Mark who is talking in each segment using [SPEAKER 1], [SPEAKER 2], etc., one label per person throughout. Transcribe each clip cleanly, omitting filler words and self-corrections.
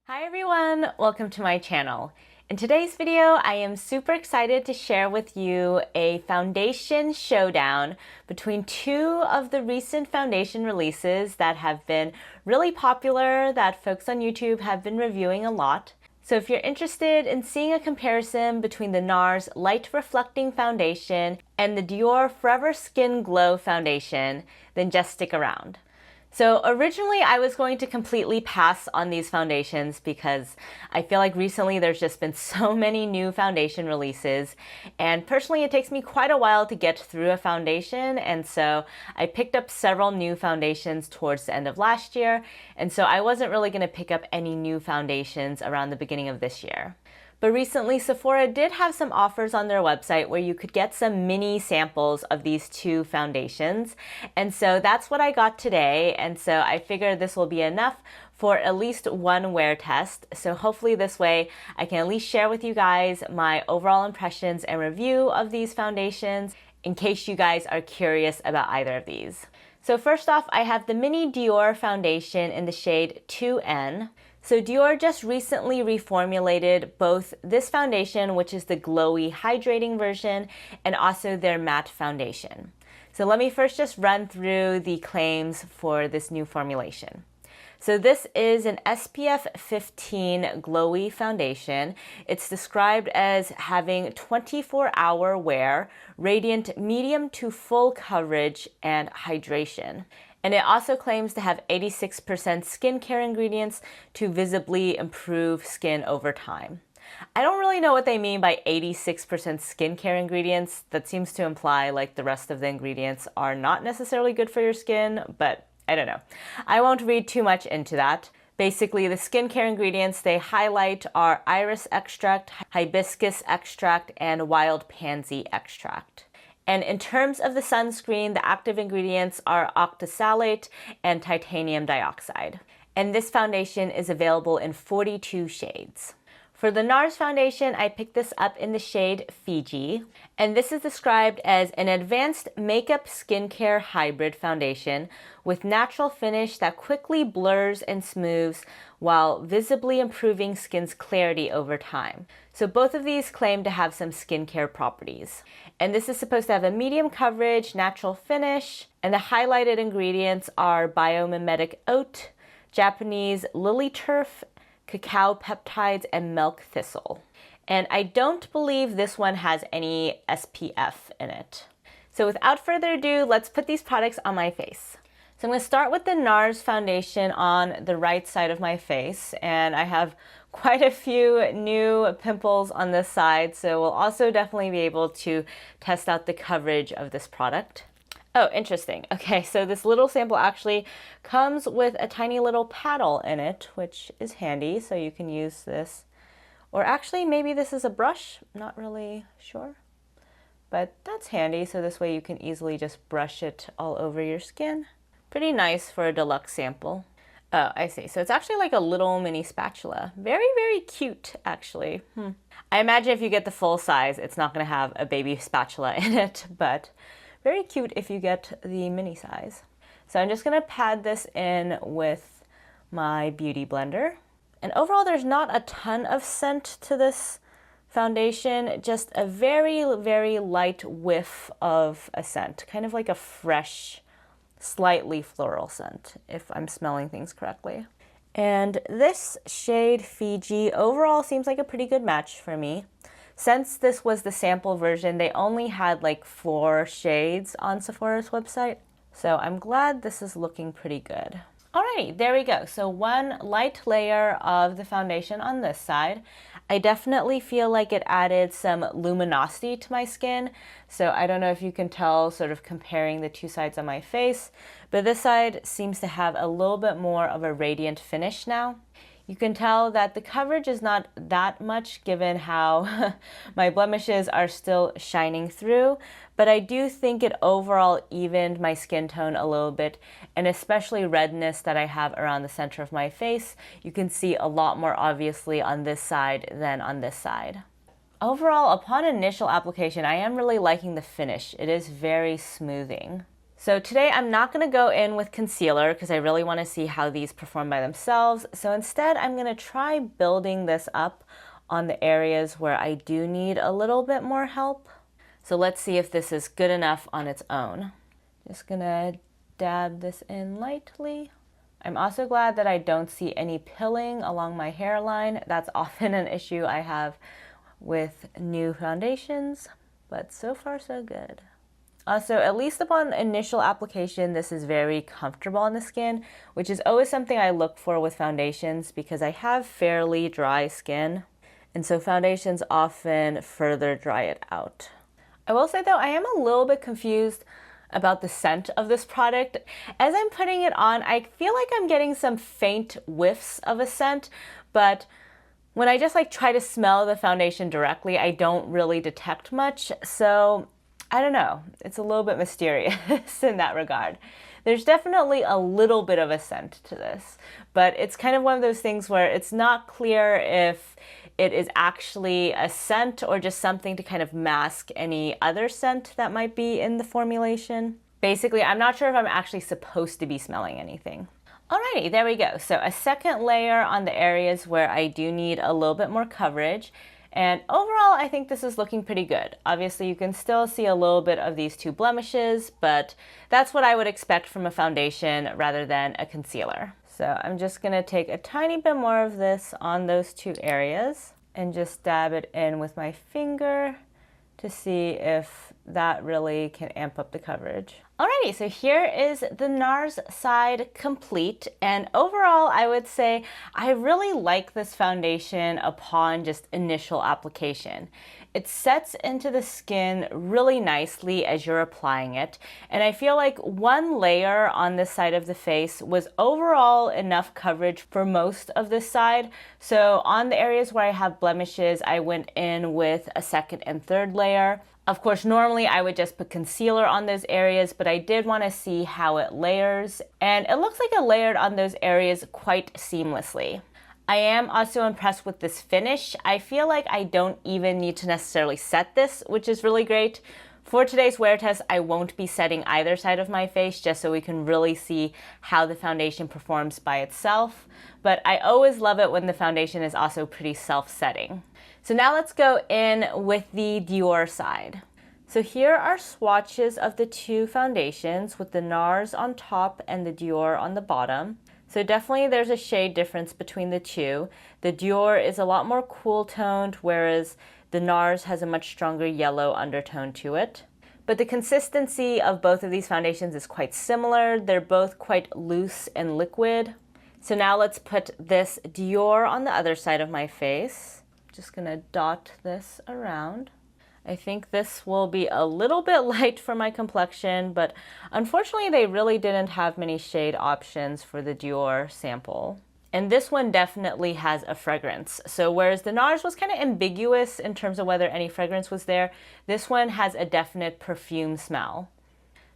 [SPEAKER 1] Hi everyone, welcome to my channel. In today's video, I am super excited to share with you a foundation showdown between two of the recent foundation releases that have been really popular, that folks on YouTube have been reviewing a lot. So if you're interested in seeing a comparison between the NARS Light Reflecting Foundation and the Dior Forever Skin Glow Foundation, then just stick around. So originally I was going to completely pass on these foundations because I feel like recently there's just been so many new foundation releases, and personally it takes me quite a while to get through a foundation, and so I picked up several new foundations towards the end of last year, and so I wasn't really going to pick up any new foundations around the beginning of this year. But recently, Sephora did have some offers on their website where you could get some mini samples of these two foundations. And so that's what I got today. And so I figured this will be enough for at least one wear test. So hopefully this way I can at least share with you guys my overall impressions and review of these foundations in case you guys are curious about either of these. So first off, I have the Mini Dior foundation in the shade 2N. So Dior just recently reformulated both this foundation, which is the glowy hydrating version, and also their matte foundation. So let me first just run through the claims for this new formulation. So this is an SPF 15 glowy foundation. It's described as having 24-hour wear, radiant medium to full coverage, and hydration. And it also claims to have 86% skincare ingredients to visibly improve skin over time. I don't really know what they mean by 86% skincare ingredients. That seems to imply like the rest of the ingredients are not necessarily good for your skin, but I don't know. I won't read too much into that. Basically, the skincare ingredients they highlight are iris extract, hibiscus extract, and wild pansy extract. And in terms of the sunscreen, the active ingredients are octasalate and titanium dioxide. And this foundation is available in 42 shades. For the NARS foundation, I picked this up in the shade Fiji, and this is described as an advanced makeup skincare hybrid foundation with natural finish that quickly blurs and smooths while visibly improving skin's clarity over time. So both of these claim to have some skincare properties. And this is supposed to have a medium coverage, natural finish, and the highlighted ingredients are biomimetic oat, Japanese lily turf, cacao peptides, and milk thistle. And I don't believe this one has any SPF in it. So without further ado, let's put these products on my face. So I'm going to start with the NARS foundation on the right side of my face, and I have quite a few new pimples on this side, so we'll also definitely be able to test out the coverage of this product. Oh, interesting. Okay, so this little sample actually comes with a tiny little paddle in it, which is handy, so you can use this. Or actually, maybe this is a brush, not really sure. But that's handy, so this way you can easily just brush it all over your skin. Pretty nice for a deluxe sample. Oh, I see. So it's actually like a little mini spatula. Very, very cute, actually. I imagine if you get the full size, it's not going to have a baby spatula in it, but very cute if you get the mini size. So I'm just going to pad this in with my beauty blender. And overall, there's not a ton of scent to this foundation, just a very, very light whiff of a scent, kind of like a fresh, slightly floral scent, if I'm smelling things correctly. And this shade Fiji overall seems like a pretty good match for me. Since this was the sample version, they only had like 4 shades on Sephora's website. So I'm glad this is looking pretty good. Alrighty, there we go. So one light layer of the foundation on this side. I definitely feel like it added some luminosity to my skin. So I don't know if you can tell sort of comparing the two sides on my face, but this side seems to have a little bit more of a radiant finish now. You can tell that the coverage is not that much given how my blemishes are still shining through, but I do think it overall evened my skin tone a little bit, and especially redness that I have around the center of my face, you can see a lot more obviously on this side than on this side. Overall, upon initial application, I am really liking the finish. It is very smoothing. So today I'm not going to go in with concealer because I really want to see how these perform by themselves. So instead I'm going to try building this up on the areas where I do need a little bit more help. So let's see if this is good enough on its own. Just going to dab this in lightly. I'm also glad that I don't see any pilling along my hairline. That's often an issue I have with new foundations, but so far so good. Also, at least upon initial application, this is very comfortable on the skin, which is always something I look for with foundations because I have fairly dry skin, and so foundations often further dry it out. I will say though, I am a little bit confused about the scent of this product. As I'm putting it on, I feel like I'm getting some faint whiffs of a scent, but when I just try to smell the foundation directly, I don't really detect much. So I don't know, it's a little bit mysterious in that regard. There's definitely a little bit of a scent to this, but it's kind of one of those things where it's not clear if it is actually a scent or just something to kind of mask any other scent that might be in the formulation. Basically, I'm not sure if I'm actually supposed to be smelling anything. Alrighty, there we go. So a second layer on the areas where I do need a little bit more coverage. And overall, I think this is looking pretty good. Obviously, you can still see a little bit of these two blemishes, but that's what I would expect from a foundation rather than a concealer. So I'm just gonna take a tiny bit more of this on those two areas and just dab it in with my finger to see if that really can amp up the coverage. Alrighty, so here is the NARS side complete, and overall I would say I really like this foundation upon just initial application. It sets into the skin really nicely as you're applying it, and I feel like one layer on this side of the face was overall enough coverage for most of this side. So on the areas where I have blemishes, I went in with a second and third layer. Of course, normally I would just put concealer on those areas, but I did want to see how it layers, and it looks like it layered on those areas quite seamlessly. I am also impressed with this finish. I feel like I don't even need to necessarily set this, which is really great. For today's wear test, I won't be setting either side of my face just so we can really see how the foundation performs by itself. But I always love it when the foundation is also pretty self-setting. So now let's go in with the Dior side. So here are swatches of the two foundations with the NARS on top and the Dior on the bottom. So definitely there's a shade difference between the two. The Dior is a lot more cool toned, whereas the NARS has a much stronger yellow undertone to it. But the consistency of both of these foundations is quite similar. They're both quite loose and liquid. So now let's put this Dior on the other side of my face. Just gonna dot this around. I think this will be a little bit light for my complexion, but unfortunately they really didn't have many shade options for the Dior sample. And this one definitely has a fragrance. So whereas the NARS was kind of ambiguous in terms of whether any fragrance was there, this one has a definite perfume smell.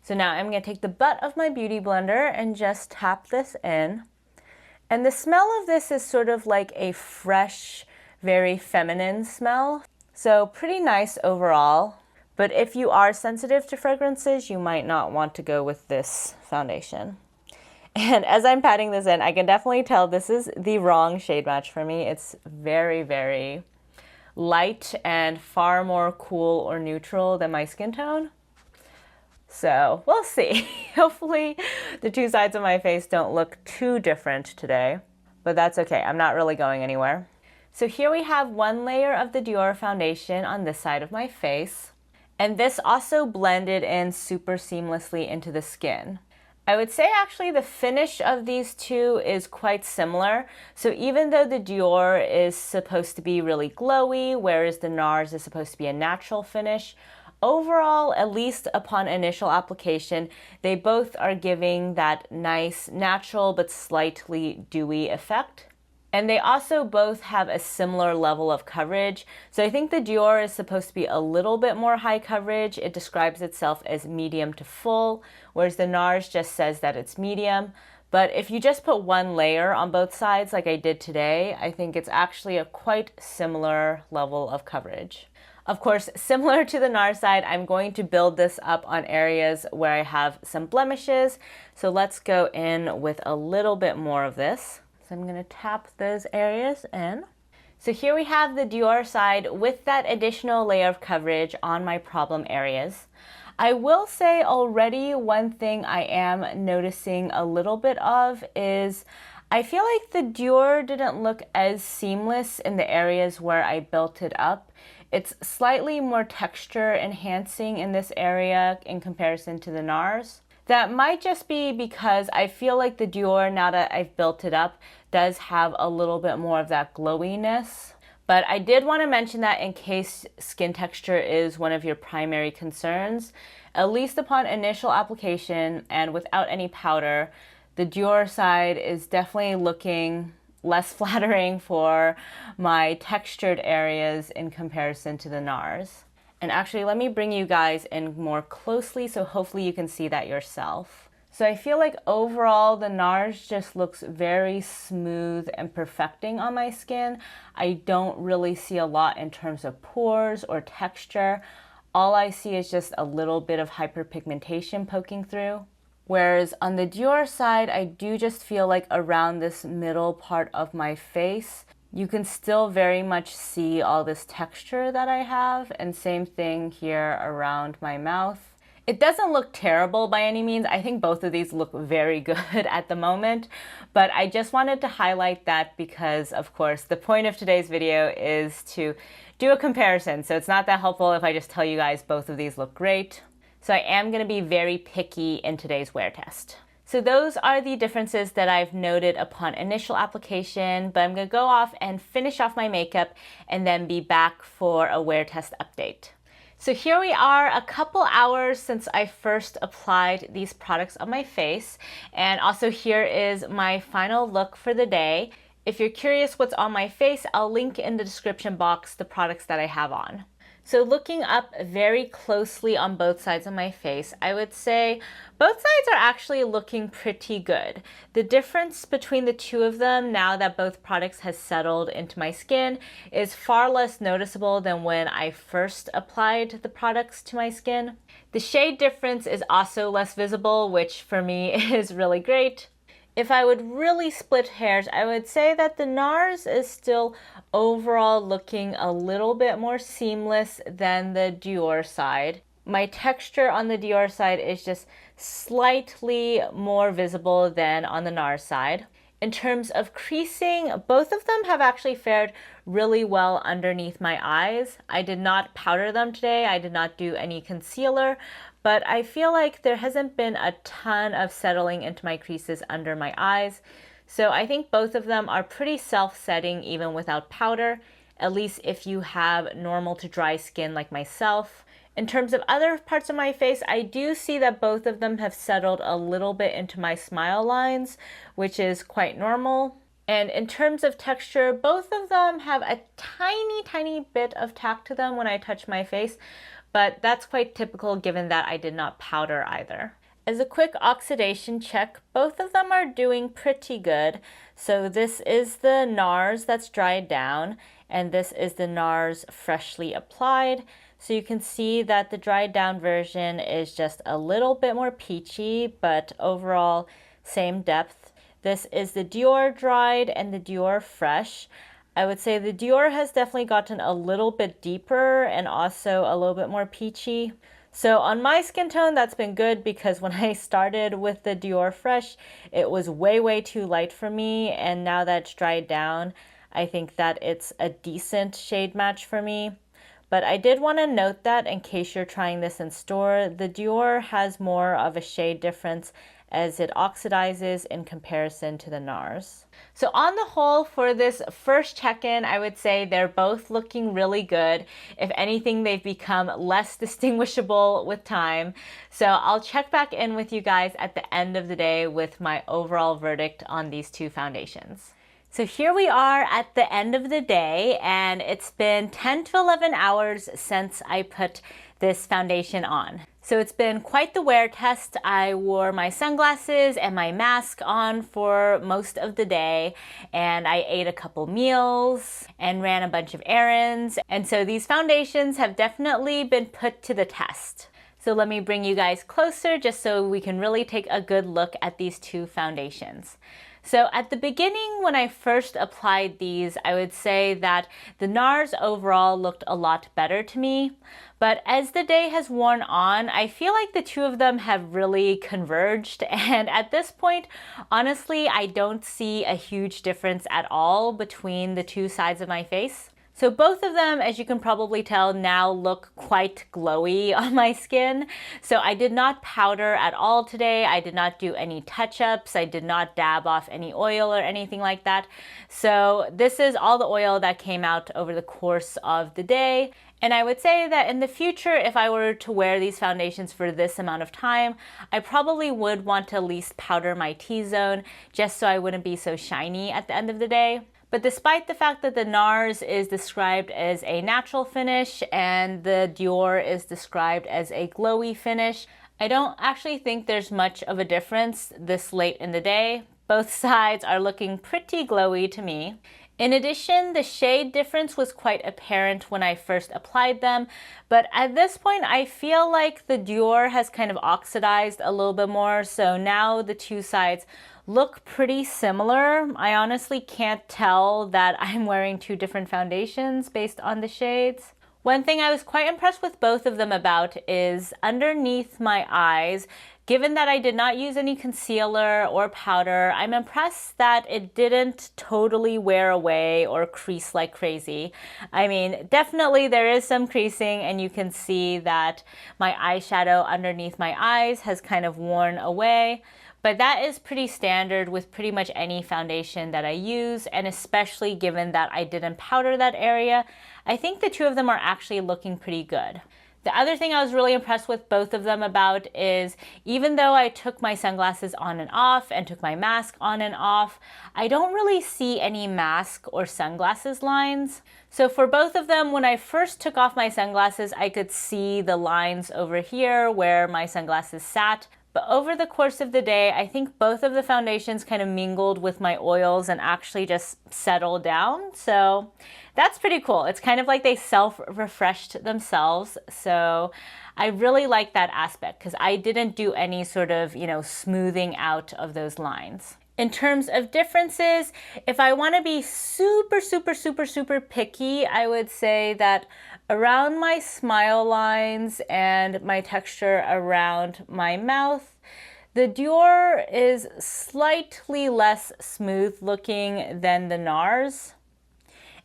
[SPEAKER 1] So now I'm gonna take the butt of my beauty blender and just tap this in. And the smell of this is sort of like a fresh, very feminine smell. So pretty nice overall, but if you are sensitive to fragrances, you might not want to go with this foundation. And as I'm patting this in, I can definitely tell this is the wrong shade match for me. It's very, very light and far more cool or neutral than my skin tone. So we'll see. Hopefully the two sides of my face don't look too different today, but that's okay. I'm not really going anywhere. So here we have one layer of the Dior foundation on this side of my face, and this also blended in super seamlessly into the skin. I would say actually the finish of these two is quite similar. So even though the Dior is supposed to be really glowy, whereas the NARS is supposed to be a natural finish, overall, at least upon initial application, they both are giving that nice natural but slightly dewy effect. And they also both have a similar level of coverage. So I think the Dior is supposed to be a little bit more high coverage. It describes itself as medium to full, whereas the NARS just says that it's medium. But if you just put one layer on both sides like I did today, I think it's actually a quite similar level of coverage. Of course, similar to the NARS side, I'm going to build this up on areas where I have some blemishes. So let's go in with a little bit more of this. So I'm going to tap those areas in. So here we have the Dior side with that additional layer of coverage on my problem areas. I will say already one thing I am noticing a little bit of is I feel like the Dior didn't look as seamless in the areas where I built it up. It's slightly more texture enhancing in this area in comparison to the NARS. That might just be because I feel like the Dior, now that I've built it up, does have a little bit more of that glowiness. But I did want to mention that in case skin texture is one of your primary concerns, at least upon initial application and without any powder, the Dior side is definitely looking less flattering for my textured areas in comparison to the NARS. And actually, let me bring you guys in more closely so hopefully you can see that yourself. So I feel like overall the NARS just looks very smooth and perfecting on my skin. I don't really see a lot in terms of pores or texture. All I see is just a little bit of hyperpigmentation poking through. Whereas on the Dior side, I do just feel like around this middle part of my face, you can still very much see all this texture that I have, and same thing here around my mouth. It doesn't look terrible by any means. I think both of these look very good at the moment, but I just wanted to highlight that because, of course, the point of today's video is to do a comparison. So it's not that helpful if I just tell you guys both of these look great. So I am going to be very picky in today's wear test. So those are the differences that I've noted upon initial application, but I'm going to go off and finish off my makeup and then be back for a wear test update. So here we are a couple hours since I first applied these products on my face, and also here is my final look for the day. If you're curious what's on my face, I'll link in the description box the products that I have on. So looking up very closely on both sides of my face, I would say both sides are actually looking pretty good. The difference between the two of them, now that both products has settled into my skin, is far less noticeable than when I first applied the products to my skin. The shade difference is also less visible, which for me is really great. If I would really split hairs, I would say that the NARS is still overall looking a little bit more seamless than the Dior side. My texture on the Dior side is just slightly more visible than on the NARS side. In terms of creasing, both of them have actually fared really well underneath my eyes. I did not powder them today. I did not do any concealer, but I feel like there hasn't been a ton of settling into my creases under my eyes. So I think both of them are pretty self-setting even without powder, at least if you have normal to dry skin like myself. In terms of other parts of my face, I do see that both of them have settled a little bit into my smile lines, which is quite normal. And in terms of texture, both of them have a tiny bit of tack to them when I touch my face, but that's quite typical given that I did not powder either. As a quick oxidation check, both of them are doing pretty good. So this is the NARS that's dried down, and this is the NARS freshly applied. So you can see that the dried down version is just a little bit more peachy, but overall same depth. This is the Dior dried and the Dior fresh. I would say the Dior has definitely gotten a little bit deeper and also a little bit more peachy. So on my skin tone, that's been good because when I started with the Dior fresh, it was way too light for me. And now that it's dried down, I think that it's a decent shade match for me. But I did want to note that in case you're trying this in store, the Dior has more of a shade difference as it oxidizes in comparison to the NARS. So on the whole, for this first check-in, I would say they're both looking really good. If anything, they've become less distinguishable with time. So I'll check back in with you guys at the end of the day with my overall verdict on these two foundations. So here we are at the end of the day, and it's been 10 to 11 hours since I put this foundation on. So it's been quite the wear test. I wore my sunglasses and my mask on for most of the day, and I ate a couple meals and ran a bunch of errands. And so these foundations have definitely been put to the test. So let me bring you guys closer just so we can really take a good look at these two foundations. So at the beginning, when I first applied these, I would say that the NARS overall looked a lot better to me. But as the day has worn on, I feel like the two of them have really converged. And at this point, honestly, I don't see a huge difference at all between the two sides of my face. So both of them, as you can probably tell, now look quite glowy on my skin. So I did not powder at all today. I did not do any touch-ups. I did not dab off any oil or anything like that. So this is all the oil that came out over the course of the day. And I would say that in the future, if I were to wear these foundations for this amount of time, I probably would want to at least powder my T-zone just so I wouldn't be so shiny at the end of the day. But despite the fact that the NARS is described as a natural finish and the Dior is described as a glowy finish, I don't actually think there's much of a difference this late in the day. Both sides are looking pretty glowy to me. In addition, the shade difference was quite apparent when I first applied them, but at this point I feel like the Dior has kind of oxidized a little bit more, so now the two sides look pretty similar. I honestly can't tell that I'm wearing two different foundations based on the shades. One thing I was quite impressed with both of them about is underneath my eyes. Given that I did not use any concealer or powder, I'm impressed that it didn't totally wear away or crease like crazy. I mean, definitely there is some creasing and you can see that my eyeshadow underneath my eyes has kind of worn away. But that is pretty standard with pretty much any foundation that I use, and especially given that I didn't powder that area, I think the two of them are actually looking pretty good. The other thing I was really impressed with both of them about is even though I took my sunglasses on and off and took my mask on and off, I don't really see any mask or sunglasses lines. So for both of them, when I first took off my sunglasses, I could see the lines over here where my sunglasses sat. But over the course of the day, I think both of the foundations kind of mingled with my oils and actually just settled down. So that's pretty cool. It's kind of like they self-refreshed themselves. So I really like that aspect because I didn't do any sort of, smoothing out of those lines. In terms of differences, if I want to be super, super, super, super picky, I would say that around my smile lines and my texture around my mouth, the Dior is slightly less smooth looking than the NARS.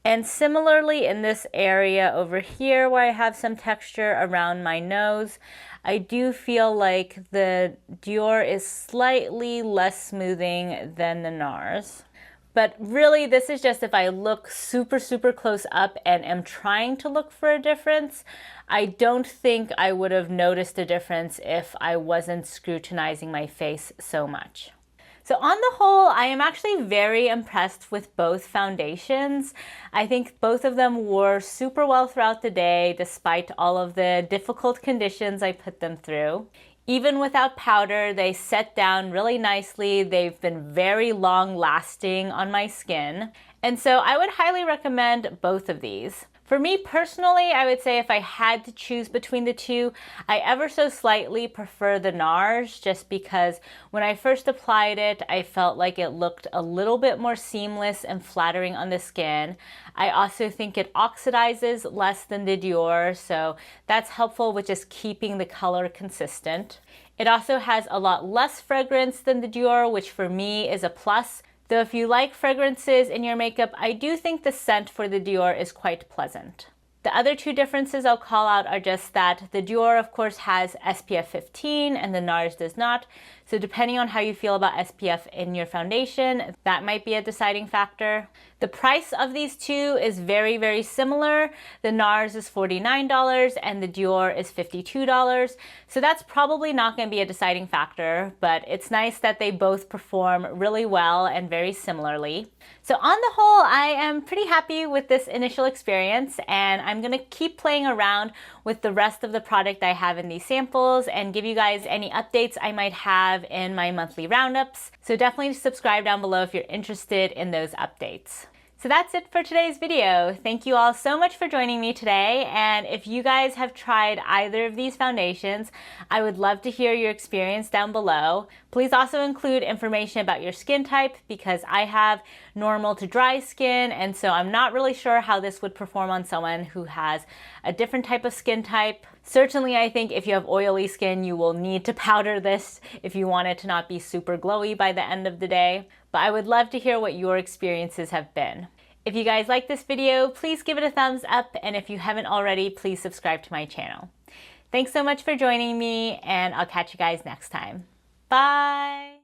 [SPEAKER 1] And similarly in this area over here where I have some texture around my nose, I do feel like the Dior is slightly less smoothing than the NARS. But really, this is just if I look super, super close up and am trying to look for a difference. I don't think I would have noticed a difference if I wasn't scrutinizing my face so much. So on the whole, I am actually very impressed with both foundations. I think both of them wore super well throughout the day, despite all of the difficult conditions I put them through. Even without powder, they set down really nicely. They've been very long lasting on my skin. And so I would highly recommend both of these. For me personally, I would say if I had to choose between the two, I ever so slightly prefer the NARS just because when I first applied it, I felt like it looked a little bit more seamless and flattering on the skin. I also think it oxidizes less than the Dior, so that's helpful with just keeping the color consistent. It also has a lot less fragrance than the Dior, which for me is a plus. Though if you like fragrances in your makeup, I do think the scent for the Dior is quite pleasant. The other two differences I'll call out are just that the Dior, of course, has SPF 15 and the NARS does not. So depending on how you feel about SPF in your foundation, that might be a deciding factor. The price of these two is very, very similar. The NARS is $49 and the Dior is $52. So that's probably not going to be a deciding factor, but it's nice that they both perform really well and very similarly. So on the whole, I am pretty happy with this initial experience, and I'm going to keep playing around with the rest of the product I have in these samples and give you guys any updates I might have in my monthly roundups. So definitely subscribe down below if you're interested in those updates. So that's it for today's video. Thank you all so much for joining me today, and if you guys have tried either of these foundations, I would love to hear your experience down below. Please also include information about your skin type, because I have normal to dry skin, and so I'm not really sure how this would perform on someone who has a different type of skin type. Certainly, I think if you have oily skin, you will need to powder this if you want it to not be super glowy by the end of the day. But I would love to hear what your experiences have been. If you guys like this video, please give it a thumbs up, and if you haven't already, please subscribe to my channel. Thanks so much for joining me, and I'll catch you guys next time. Bye!